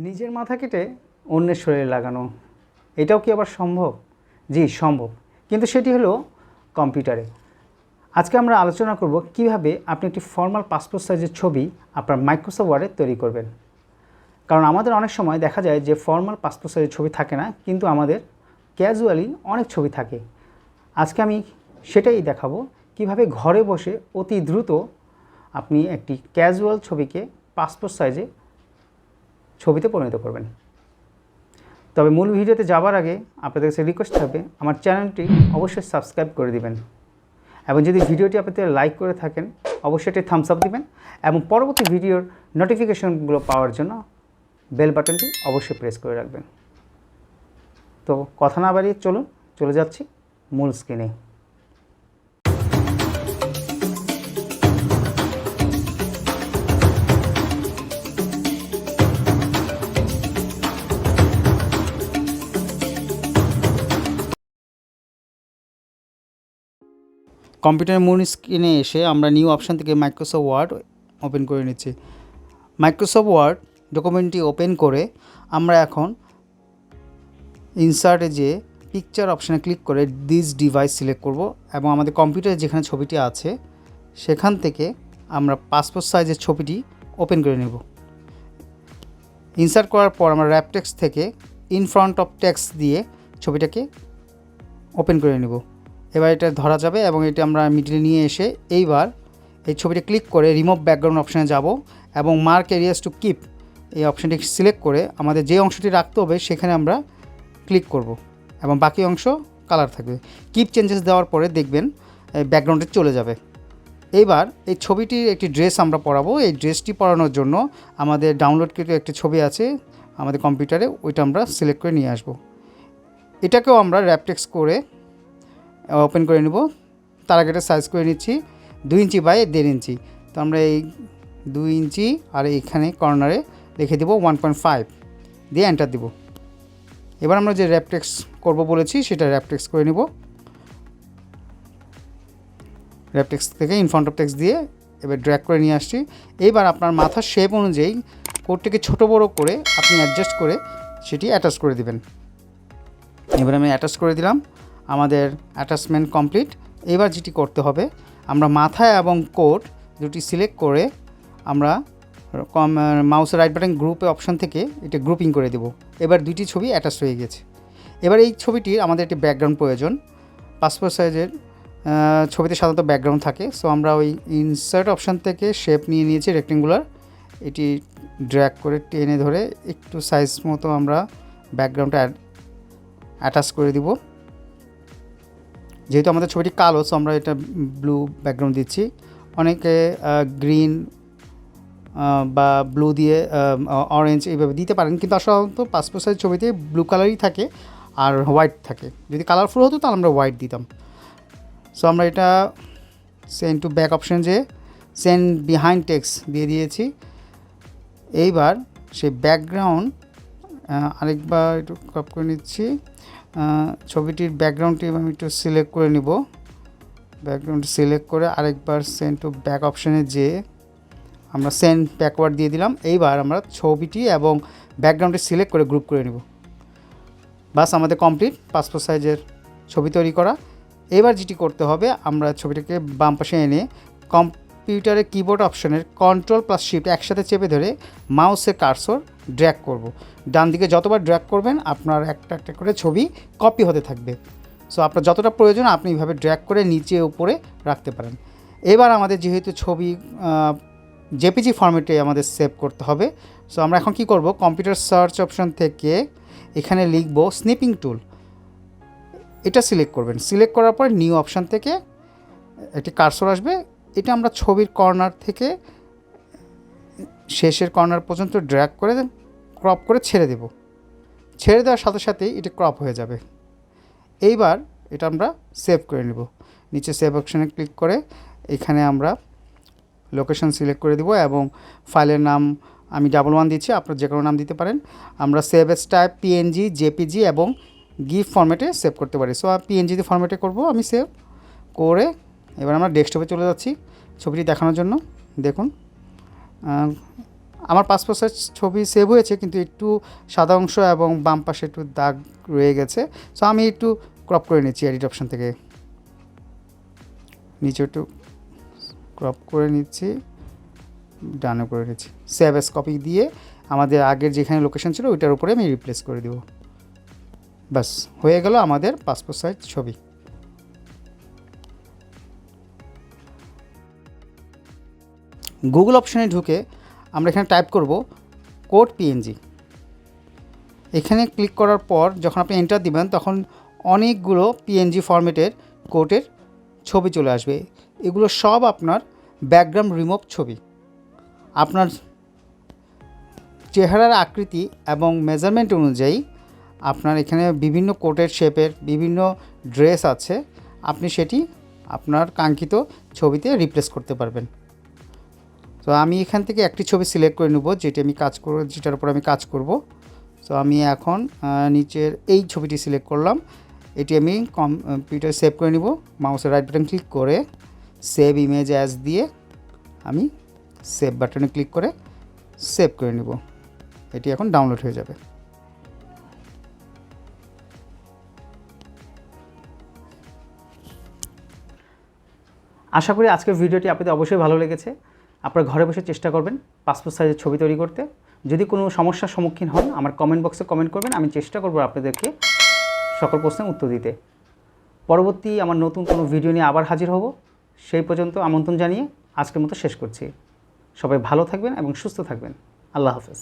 নিজের মাথা কেটে অন্যের শরীরে লাগানো, এটাও কি আবার সম্ভব? জি সম্ভব, কিন্তু সেটি হলো কম্পিউটারে। আজকে আমরা আলোচনা করব কিভাবে আপনি একটি ফর্মাল পাসপোর্ট সাইজের ছবি আপনার মাইক্রোসফট ওয়ার্ডে তৈরি করবেন। কারণ আমাদের অনেক সময় দেখা যায় যে ফর্মাল পাসপোর্ট সাইজের ছবি থাকে না, কিন্তু আমাদের ক্যাজুয়ালি অনেক ছবি থাকে। আজকে আমি সেটাই দেখাবো কিভাবে ঘরে বসে অতি দ্রুত আপনি একটি ক্যাজুয়াল ছবিকে পাসপোর্ট সাইজে ছবিতে পরিণত করবেন। তবে মূল ভিডিওতে যাবার আগে আপনাদের কাছে রিকোয়েস্ট থাকবে আমার চ্যানেলটি অবশ্যই সাবস্ক্রাইব করে দিবেন, এবং যদি ভিডিওটি আপনাদের লাইক করে থাকেন অবশ্যই একটি থামস আপ দিবেন, এবং পরবর্তী ভিডিওর নোটিফিকেশনগুলো পাওয়ার জন্য বেল বাটনটি অবশ্যই প্রেস করে রাখবেন। তো কথা না বাড়িয়ে চলে যাচ্ছি মূল স্ক্রিনে। কম্পিউটারের মূল স্ক্রিনে এসে আমরা নিউ অপশান থেকে মাইক্রোসফট ওয়ার্ড ওপেন করে নিচ্ছি। মাইক্রোসফট ওয়ার্ড ডকুমেন্টটি ওপেন করে আমরা এখন ইনসার্টে যে পিকচার অপশানে ক্লিক করে দিস ডিভাইস সিলেক্ট করব, এবং আমাদের কম্পিউটারে যেখানে ছবিটি আছে সেখান থেকে আমরা পাসপোর্ট সাইজের ছবিটি ওপেন করে নেব। ইনসার্ট করার পর আমরা র্যাপ টেক্সট থেকে ইন ফ্রন্ট অফ টেক্সট দিয়ে ছবিটাকে ওপেন করে নেব। এবার এটা ধরা যাবে এবং এটা আমরা মিডলে নিয়ে এসে এইবার এই ছবিটা ক্লিক করে রিমুভ ব্যাকগ্রাউন্ড অপশানে যাব এবং মার্ক এরিয়াস টু কিপ এই অপশানটি সিলেক্ট করে আমাদের যে অংশটি রাখতে হবে সেখানে আমরা ক্লিক করব, এবং বাকি অংশ কালার থাকবে। কিপ চেঞ্জেস দেওয়ার পরে দেখবেন ব্যাকগ্রাউন্ডে চলে যাবে। এইবার এই ছবিটির একটি ড্রেস আমরা পরাবো। এই ড্রেসটি পরানোর জন্য আমাদের ডাউনলোডকৃত একটি ছবি আছে আমাদের কম্পিউটারে, ওইটা আমরা সিলেক্ট করে নিয়ে আসব। এটাকেও আমরা র্যাপ টেক্সট করে ওপেন করে নেব। তার আগে এটা সাইজ করে নিচ্ছি 2 ইঞ্চি বাই 1.5 ইঞ্চি। তো আমরা এই 2 ইঞ্চি আর এইখানে কর্নারে লিখে দেব 1.5 দিয়ে এন্টার দেব। এবার আমরা যে র্যাপ টেক্সট করবো বলেছি সেটা র্যাপ টেক্সট করে নেব। র্যাপ টেক্সট থেকে ইন ফ্রন্ট অফ টেক্সট দিয়ে এবার ড্র্যাগ করে নিয়ে আসছি। এইবার আপনার মাথার শেপ অনুযায়ী কোডটিকে ছোটো বড়ো করে আপনি অ্যাডজাস্ট করে সেটি অ্যাটাচ করে দেবেন। এবার আমি অ্যাটাচ করে দিলাম। আমাদের অ্যাটাচমেন্ট কমপ্লিট। এবার যেটি করতে হবে, আমরা মাথা এবং কোড দুটি সিলেক্ট করে আমরা মাউসের রাইট বাটন গ্রুপে অপশান থেকে এটা গ্রুপিং করে দেব। এবার দুইটি ছবি অ্যাটাচ হয়ে গেছে। এবার এই ছবিটির আমাদের একটি ব্যাকগ্রাউন্ড প্রয়োজন। পাসপোর্ট সাইজের ছবিতে সাধারণত ব্যাকগ্রাউন্ড থাকে। সো আমরা ওই ইনসার্ট অপশান থেকে শেপ নিয়ে নিয়েছি রেক্টেঙ্গুলার, এটি ড্র্যাগ করে টেনে ধরে একটু সাইজ মতো আমরা ব্যাকগ্রাউন্ডটা অ্যাটাচ করে দিব। যেহেতু আমাদের ছবিটি কালো, সো আমরা এটা ব্লু ব্যাকগ্রাউন্ড দিচ্ছি। অনেকে গ্রিন বা ব্লু দিয়ে অরেঞ্জ এইভাবে দিতে পারেন, কিন্তু সাধারণত পাসপোর্ট সাইজ ছবিতে ব্লু কালারই থাকে আর হোয়াইট থাকে। যদি কালারফুল হতো তাহলে আমরা হোয়াইট দিতাম। সো আমরা এটা সেন্ড টু ব্যাক অপশান যে সেন্ড বিহাইন্ড টেক্সট দিয়ে দিয়েছি। এইবার সেই ব্যাকগ্রাউন্ড আরেকবার একটু ক্রপ করে নিচ্ছি। ছবিটির ব্যাকগ্রাউন্ডটি আমি একটু সিলেক্ট করে নিব। ব্যাকগ্রাউন্ড সিলেক্ট করে আরেকবার সেন্ড টু ব্যাক অপশানে যে আমরা সেন্ড ব্যাকওয়ার্ড দিয়ে দিলাম। এইবার আমরা ছবিটি এবং ব্যাকগ্রাউন্ডটি সিলেক্ট করে গ্রুপ করে নিব। বাস আমাদের কমপ্লিট পাসপোর্ট সাইজের ছবি তৈরি করা। এবার যেটি করতে হবে, আমরা ছবিটাকে বাম পাশে এনে কম্পিউটারের কিবোর্ড অপশানের Ctrl+Shift একসাথে চেপে ধরে মাউসের কার্সর ড্র্যাগ করব। ডান দিকে যতবার ড্র্যাগ করবেন আপনার একটা একটা করে ছবি কপি হতে থাকবে। সো আপনার যতটা প্রয়োজন আপনি এইভাবে ড্র্যাগ করে নিচে উপরে রাখতে পারেন। এবার আমাদের যেহেতু ছবি জেপিজি ফরম্যাটে আমাদের সেভ করতে হবে, সো আমরা এখন কি করব, কম্পিউটার সার্চ অপশান থেকে এখানে লিখব স্নিপিং টুল, এটা সিলেক্ট করবেন। সিলেক্ট করার পর নিউ অপশান থেকে একটি কার্সর আসবে, এটা আমরা ছবির কর্নার থেকে শেষের কর্নার পর্যন্ত ড্র্যাগ করে ক্রপ করে ছেড়ে দেব। ছেড়ে দেওয়ার সাথে সাথেই এটা ক্রপ হয়ে যাবে। এইবার এটা আমরা সেভ করে নেব। নিচে সেভ অপশানে ক্লিক করে এখানে আমরা লোকেশন সিলেক্ট করে দেব, এবং ফাইলের নাম আমি 1 দিচ্ছি, আপনারা যে কোনো নাম দিতে পারেন। আমরা save S type PNG, JPG এবং গিফ ফরম্যাটে সেভ করতে পারি। সো পিএনজিতে ফরম্যাটে করব আমি সেভ করে। এবার আমরা ডেস্কটপে চলে যাচ্ছি ছবিটি দেখানোর জন্য। দেখুন আমার পাসপোর্ট সাইজ ছবি সেভ হয়েছে, কিন্তু একটু সাদা অংশ এবং বাম পাশে একটু দাগ রয়ে গেছে। সো আমি একটু ক্রপ করে নিচ্ছি এডিট অপশন থেকে, নিচে একটু ক্রপ করে নিচ্ছি, ডানে করে নিচ্ছি। সেভ এস কপি দিয়ে আমাদের আগের যেখানে লোকেশন ছিল ওইটার উপরে আমি রিপ্লেস করে দেব। বাস হয়ে গেল আমাদের পাসপোর্ট সাইজ ছবি। গুগল অপশানে ঢুকে আমরা এখানে টাইপ করব কোড পিএনজি। এখানে ক্লিক করার পর যখন আপনি এন্টার দিবেন তখন অনেকগুলো পিএনজি ফরম্যাটের কোডের ছবি চলে আসবে। এগুলো সব আপনার ব্যাকগ্রাউন্ড রিমুভ ছবি। আপনার চেহারার আকৃতি এবং মেজারমেন্ট অনুযায়ী আপনার এখানে বিভিন্ন কোটের শেপের বিভিন্ন ড্রেস আছে, আপনি সেটি আপনার কাঙ্ক্ষিত ছবিতে রিপ্লেস করতে পারবেন। তো আমি এখান থেকে একটি ছবি সিলেক্ট করে নেব যেটার উপর আমি কাজ করব। তো আমি এখন নিচের এই ছবিটি সিলেক্ট করলাম, এটি আমি কম্পিউটারে সেভ করে নিব। মাউসের রাইট বাটন ক্লিক করে সেভ ইমেজ অ্যাজ দিয়ে আমি সেভ বাটনে ক্লিক করে সেভ করে নিব। এটি এখন ডাউনলোড হয়ে যাবে। আশা করি আজকের ভিডিওটি আপনাদের অবশ্যই ভালো লেগেছে। আপনারা ঘরে বসে চেষ্টা করবেন পাসপোর্ট সাইজের ছবি তৈরি করতে। যদি কোনো সমস্যার সম্মুখীন হন আমার কমেন্ট বক্সে কমেন্ট করবেন, আমি চেষ্টা করব আপনাদেরকে সকল প্রশ্নের উত্তর দিতে। পরবর্তী আমার নতুন কোনো ভিডিও নিয়ে আবার হাজির হব। সেই পর্যন্ত আমন্ত্রণ জানিয়ে আজকের মতো শেষ করছি। সবাই ভালো থাকবেন এবং সুস্থ থাকবেন। আল্লাহ হাফেজ।